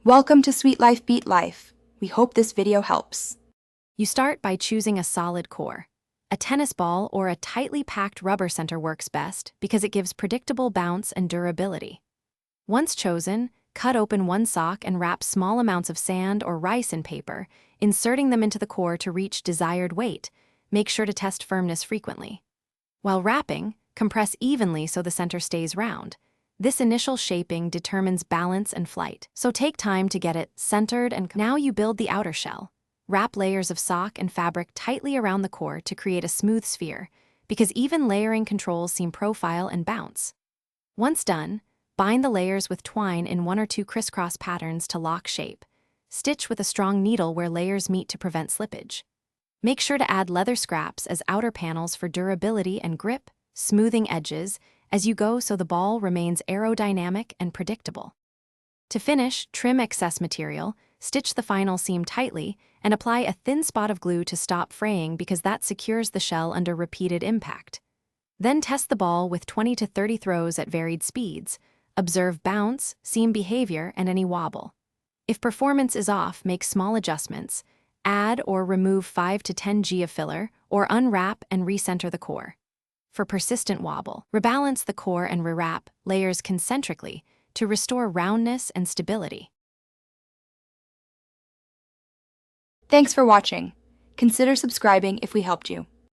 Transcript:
Welcome to Sweet Life Beat Life. We hope this video helps. You start by choosing a solid core. A tennis ball or a tightly packed rubber center works best because it gives predictable bounce and durability. Once chosen, cut open one sock and wrap small amounts of sand or rice in paper, inserting them into the core to reach desired weight. Make sure to test firmness frequently. While wrapping, compress evenly so the center stays round. This initial shaping determines balance and flight, so take time to get it centered. And now you build the outer shell. Wrap layers of sock and fabric tightly around the core to create a smooth sphere, because even layering controls seam profile and bounce. Once done, bind the layers with twine in 1 or 2 crisscross patterns to lock shape. Stitch with a strong needle where layers meet to prevent slippage. Make sure to add leather scraps as outer panels for durability and grip, smoothing edges as you go so the ball remains aerodynamic and predictable. To finish, trim excess material, stitch the final seam tightly, and apply a thin spot of glue to stop fraying because that secures the shell under repeated impact. Then test the ball with 20 to 30 throws at varied speeds. Observe bounce, seam behavior, and any wobble. If performance is off, make small adjustments. Add or remove 5 to 10 G of filler, or unwrap and recenter the core. For persistent wobble, rebalance the core and rewrap layers concentrically to restore roundness and stability. Thanks for watching. Consider subscribing if we helped you.